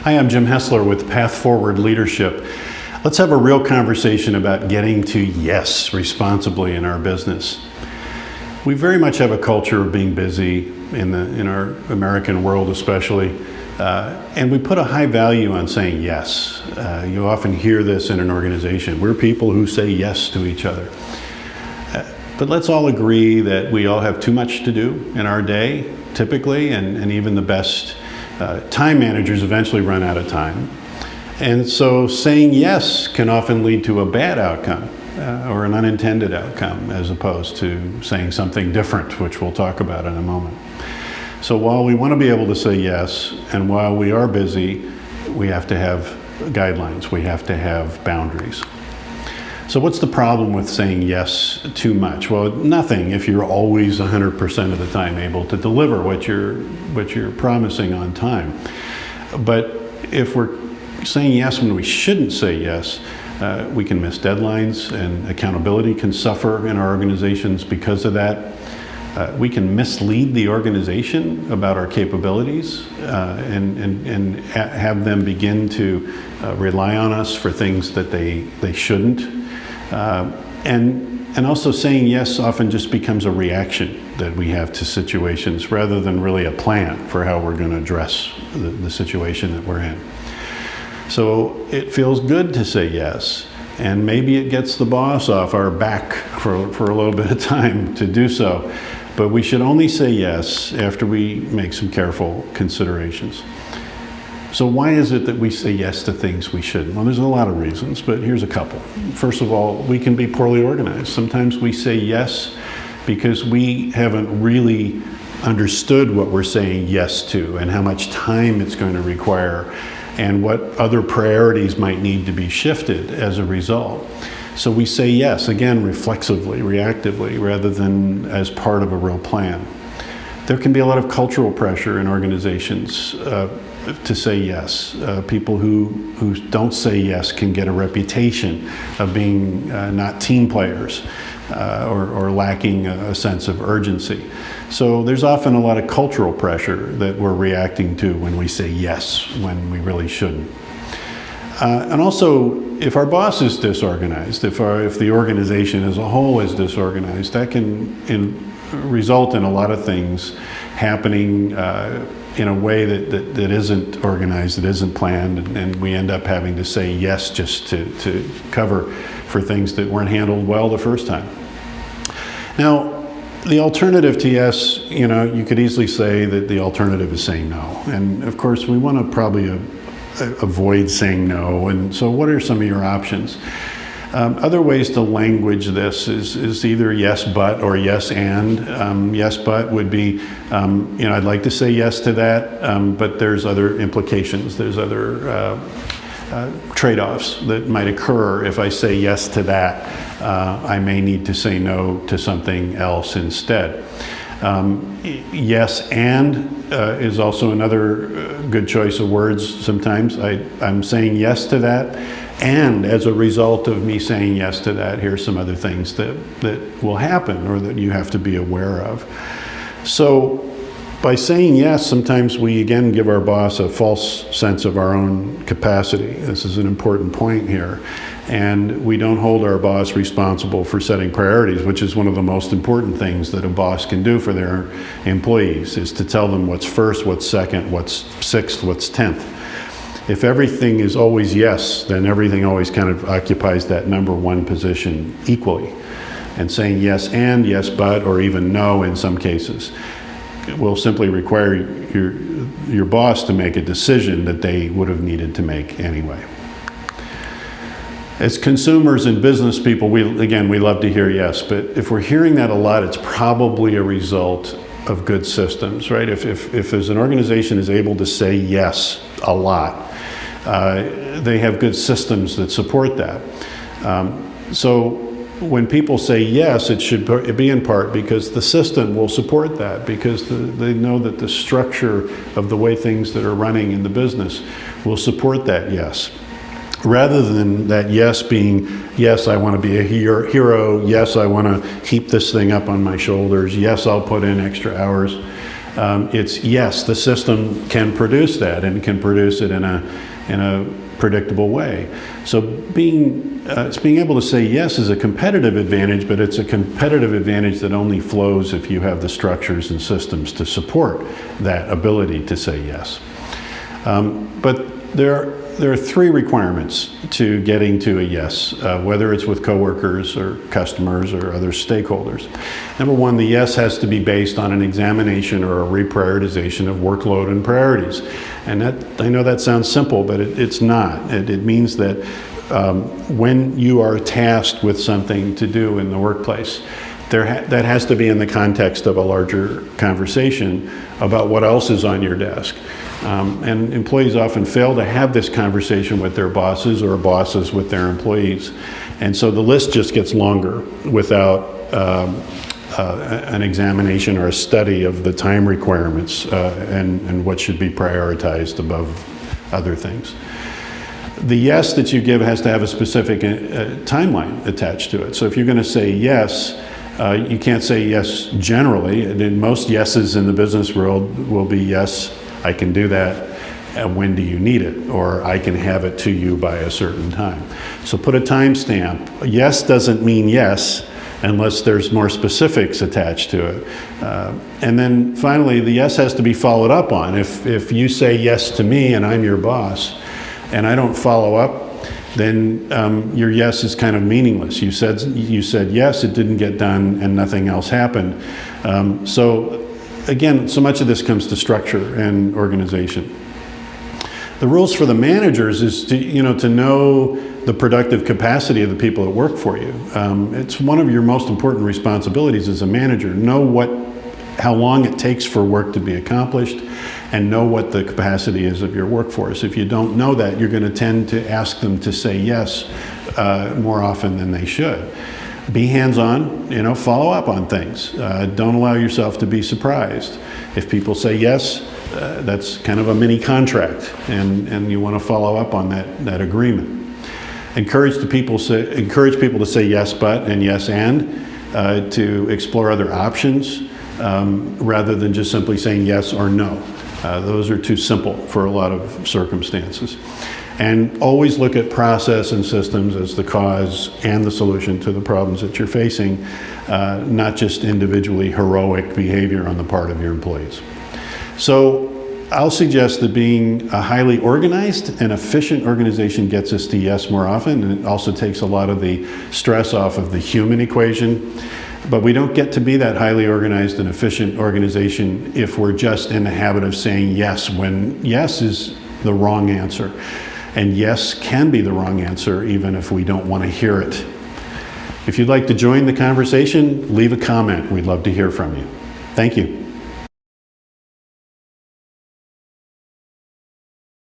Hi, I'm Jim Hessler with Path Forward Leadership. Let's have a real conversation about getting to yes responsibly in our business. We very much have a culture of being busy in our American world especially, and we put a high value on saying yes. You often hear this in an organization. We're people who say yes to each other. But let's all agree that we all have too much to do in our day, typically, and even the best time managers eventually run out of time. And so saying yes can often lead to a bad outcome or an unintended outcome, as opposed to saying something different, which we'll talk about in a moment. So while we want to be able to say yes, and while we are busy, we have to have guidelines, we have to have boundaries. So what's the problem with saying yes too much? Well, nothing if you're always 100% of the time able to deliver what you're promising on time. But if we're saying yes when we shouldn't say yes, we can miss deadlines, and accountability can suffer in our organizations because of that. We can mislead the organization about our capabilities and have them begin to rely on us for things that they shouldn't. And also saying yes often just becomes a reaction that we have to situations rather than really a plan for how we're going to address the situation that we're in. So it feels good to say yes, and maybe it gets the boss off our back for a little bit of time to do so. But we should only say yes after we make some careful considerations. So why is it that we say yes to things we shouldn't? Well, there's a lot of reasons, but here's a couple. First of all, we can be poorly organized. Sometimes we say yes because we haven't really understood what we're saying yes to and how much time it's going to require and what other priorities might need to be shifted as a result. So we say yes, again, reflexively, reactively, rather than as part of a real plan. There can be a lot of cultural pressure in organizations to say yes. People who don't say yes can get a reputation of being not team players or lacking a sense of urgency. So there's often a lot of cultural pressure that we're reacting to when we say yes when we really shouldn't. And also, if our boss is disorganized, if the organization as a whole is disorganized, that can result in a lot of things happening in a way that isn't organized, that isn't planned, and we end up having to say yes just to cover for things that weren't handled well the first time. Now, the alternative to yes, you could easily say that the alternative is saying no. And of course, we want to probably avoid saying no. And so what are some of your options? Other ways to language this is either yes but or yes and. Yes but would be, I'd like to say yes to that, but there's other implications. There's other trade-offs that might occur. If I say yes to that, I may need to say no to something else instead. Yes and is also another good choice of words sometimes. I'm saying yes to that, and as a result of me saying yes to that, here's some other things that will happen or that you have to be aware of. So by saying yes, sometimes we again give our boss a false sense of our own capacity. This is an important point here. And we don't hold our boss responsible for setting priorities, which is one of the most important things that a boss can do for their employees, is to tell them what's first, what's second, what's sixth, what's 10th. If everything is always yes, then everything always kind of occupies that number one position equally. And saying yes and, yes but, or even no in some cases will simply require your boss to make a decision that they would have needed to make anyway. As consumers and business people, we love to hear yes, but if we're hearing that a lot, it's probably a result of good systems, right? If as an organization is able to say yes a lot, they have good systems that support that. So when people say yes, it should be in part because the system will support that, because they know that the structure of the way things that are running in the business will support that yes. Rather than that yes being, yes, I want to be a hero, yes, I want to keep this thing up on my shoulders, yes, I'll put in extra hours. It's yes, the system can produce that and can produce it in a predictable way. So being able to say yes is a competitive advantage, but it's a competitive advantage that only flows if you have the structures and systems to support that ability to say yes. But there are three requirements to getting to a yes, whether it's with coworkers or customers or other stakeholders. Number one, the yes has to be based on an examination or a reprioritization of workload and priorities. And that, I know that sounds simple, but it's not. It means that when you are tasked with something to do in the workplace, that has to be in the context of a larger conversation about what else is on your desk. And employees often fail to have this conversation with their bosses or bosses with their employees. And so the list just gets longer without an examination or a study of the time requirements and what should be prioritized above other things. The yes that you give has to have a specific timeline attached to it. So if you're going to say yes, you can't say yes generally. And most yeses in the business world will be yes, I can do that. When do you need it? Or I can have it to you by a certain time. So put a time stamp. Yes doesn't mean yes unless there's more specifics attached to it. And then finally, the yes has to be followed up on. If you say yes to me and I'm your boss and I don't follow up, then your yes is kind of meaningless. You said yes, it didn't get done, and nothing else happened. So again, so much of this comes to structure and organization. The rules for the managers is to know the productive capacity of the people that work for you. It's one of your most important responsibilities as a manager. Know how long it takes for work to be accomplished, and know what the capacity is of your workforce. If you don't know that, you're going to tend to ask them to say yes more often than they should. Be hands-on, follow up on things. Don't allow yourself to be surprised. If people say yes, that's kind of a mini contract, and you want to follow up on that agreement. Encourage people to say yes but and yes and, to explore other options rather than just simply saying yes or no. Those are too simple for a lot of circumstances. And always look at process and systems as the cause and the solution to the problems that you're facing, not just individually heroic behavior on the part of your employees. So I'll suggest that being a highly organized and efficient organization gets us to yes more often, and it also takes a lot of the stress off of the human equation. But we don't get to be that highly organized and efficient organization if we're just in the habit of saying yes when yes is the wrong answer. And yes can be the wrong answer even if we don't want to hear it. If you'd like to join the conversation, leave a comment. We'd love to hear from you. Thank you.